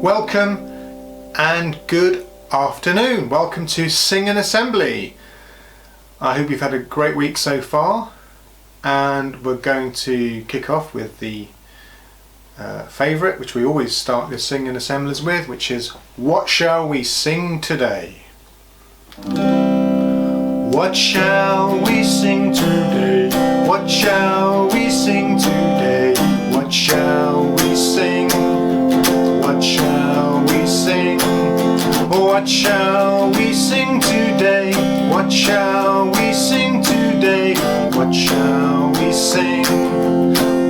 Welcome and good afternoon. Welcome to Sing and Assembly. I hope you've had a great week so far, and we're going to kick off with the favourite, which we always start the Sing and Assemblies with, which is What Shall We Sing Today? What shall we sing today? What shall we sing today? What shall we sing? What shall we sing? What shall we sing today? What shall we sing today? What shall we sing?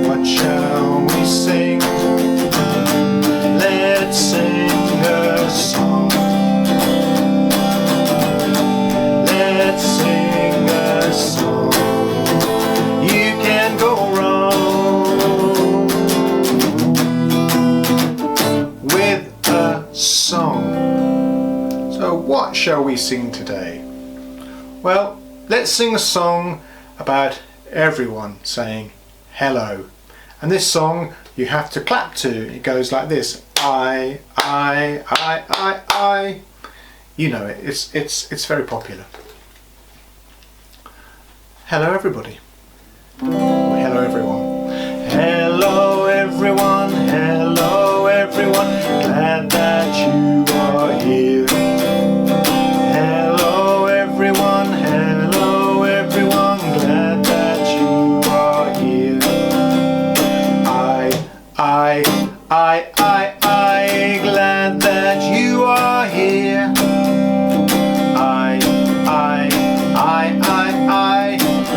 What shall we sing? Let's sing a song. Let's sing a song. You can't go wrong with a song. So what shall we sing today? Well, let's sing a song about everyone saying hello. And this song you have to clap to. It goes like this. I. You know it. It's very popular. Hello everybody. Hello everyone. Hello everyone. Hello everyone. Glad that you are here. Hello everyone. Hello everyone. Glad that you are here. I. Glad that you are here.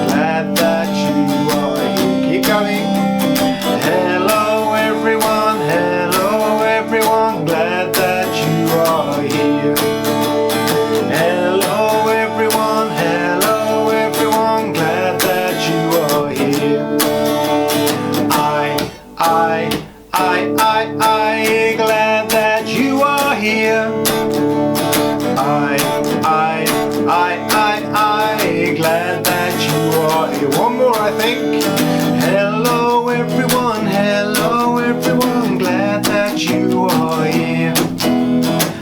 Glad that you are here. Keep going. Hello everyone, hello everyone, glad that you are here. Hello everyone, glad that you are here. Glad that you are here. Glad that you are here. One more, I think. Hello everyone, glad that you are here.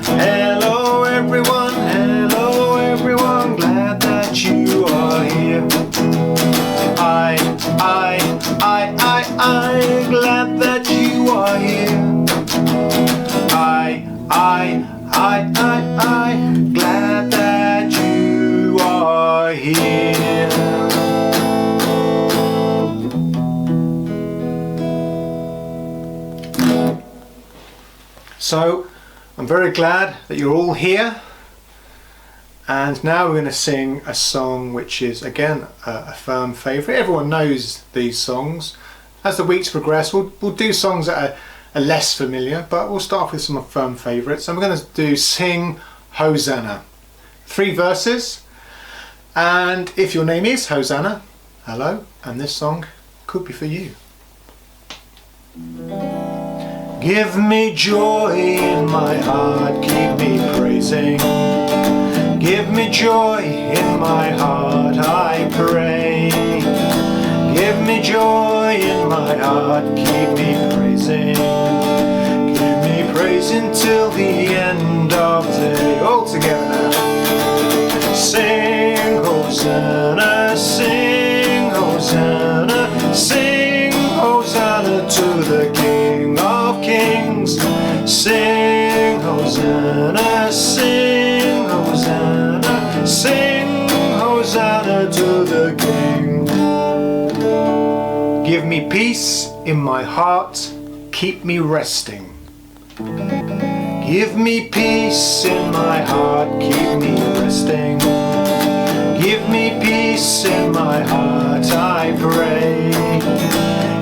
Hello everyone, glad that you are here. Glad that you are here. Glad that you are here. So, I'm very glad that you're all here, and now we're going to sing a song which is again a firm favourite. Everyone knows these songs. As the weeks progress, we'll do songs that are less familiar, but we'll start off with some firm favourites. And we're going to do Sing Hosannah. 3 verses, and if your name is Hosannah, hello, and this song could be for you. Give me joy in my heart, keep me praising. Give me joy in my heart, I pray. Give me joy in my heart, keep me praising. Keep me praising till the end of the day. All together now. Sing Hosanna, sing Hosanna, sing Hosanna to the King of Kings. Sing Hosanna, sing Hosanna, sing Hosanna to the King. Give me peace in my heart, keep me resting. Give me peace in my heart, keep me resting. Give me peace in my heart, I pray.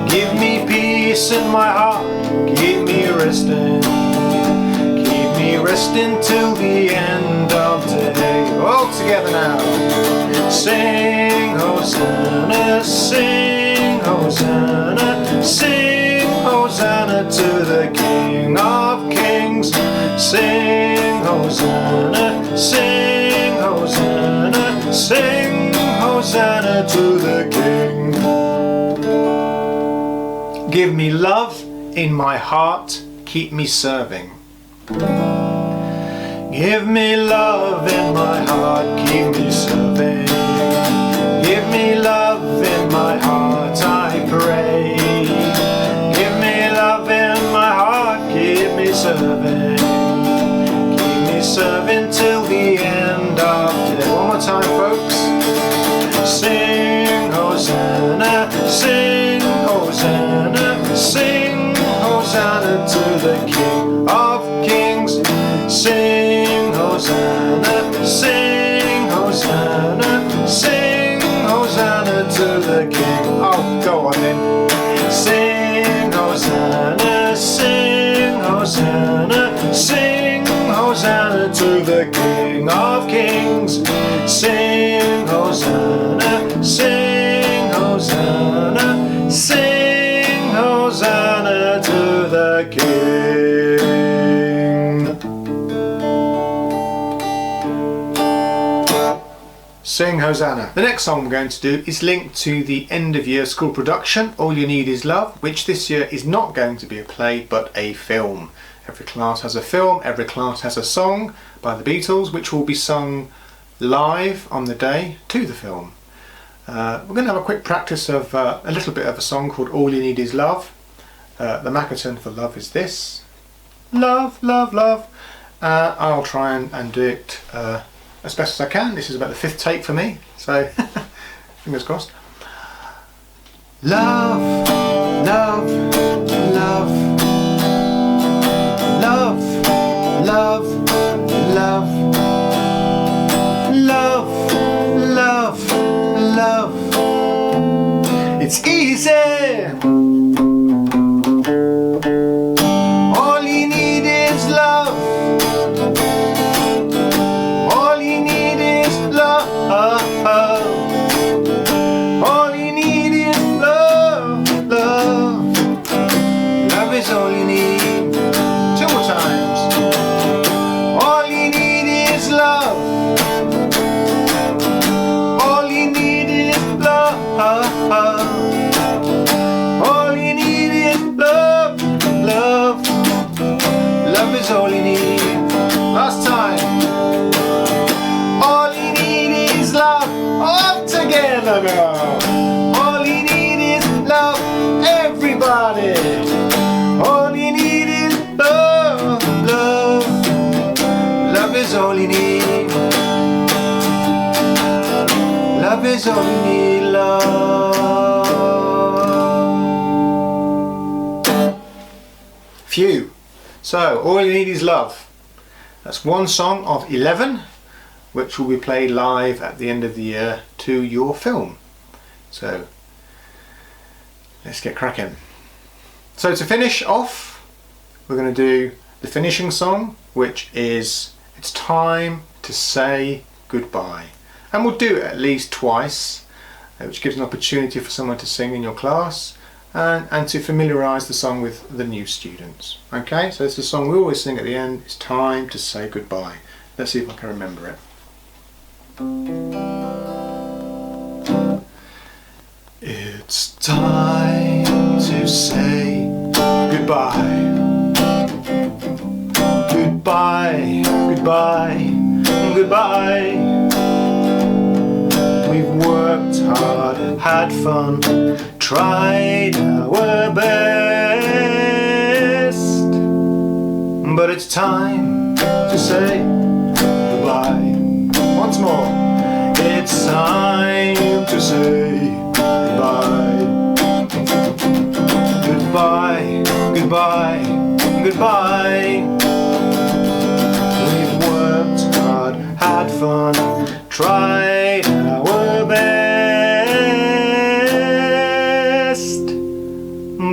Give me peace in my heart, keep me resting. Keep me resting till the end of the day. All together now. Sing Hosanna, sing Hosanna, sing Hosanna to the King of Kings. Sing Hosanna, sing Hosanna, sing Hosanna to the King. Give me love in my heart, keep me serving. Give me love in my heart, keep me serving. Give me love in my heart, I pray. Give me love in my heart, keep me serving. Keep me serving till the end of the day. One more time, folks. Sing Hosanna, sing Hosanna, sing Hosanna to the King of Kings. Sing Hosanna, sing Hosanna, sing Hosanna to the King. Oh, go on then. Sing Hosanna, sing Hosanna, sing Hosanna to the King of Kings. Sing Hosanna, sing Hosanna, sing Hosanna to the King. Sing Hosanna. The next song we're going to do is linked to the end of year school production, All You Need Is Love, which this year is not going to be a play but a film. Every class has a film, every class has a song by the Beatles, which will be sung live on the day to the film. We're going to have a quick practice of a little bit of a song called All You Need Is Love. The Makaton for love is this. Love, love, love. I'll try and do it as best as I can. This is about the 5th take for me, so fingers crossed. Love, love, love, love, love, love, love, love, love. It's easy. All you need is love. All you need is love. All you need is love, love. Love is all you need. 2 more times. All you need is love. All you need is love. All you need is love, love. Love is all you need. Last time. All you need is love. All together now. All you need is love. Everybody. All you need is love, love. Love is all you need. Love is all you need, love. Phew. So, all you need is love. That's one song of 11, which will be played live at the end of the year to your film. So, let's get cracking. So to finish off, we're going to do the finishing song, which is It's Time to Say Goodbye. And we'll do it at least twice, which gives an opportunity for someone to sing in your class and to familiarise the song with the new students. Okay, so it's a song we always sing at the end. It's time to say goodbye. Let's see if I can remember it. It's time to say goodbye. Goodbye, goodbye, goodbye. We've worked hard, had fun, tried our best, but it's time to say goodbye. Once more. It's time to say goodbye. Goodbye, goodbye, goodbye. We've worked hard, had fun, tried our best,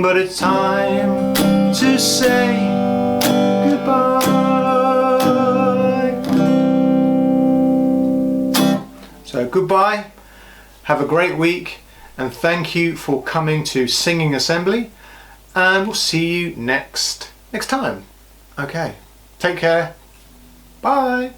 but it's time to say goodbye. So goodbye, have a great week, and thank you for coming to Singing Assembly, and we'll see you next time. Okay, take care, bye.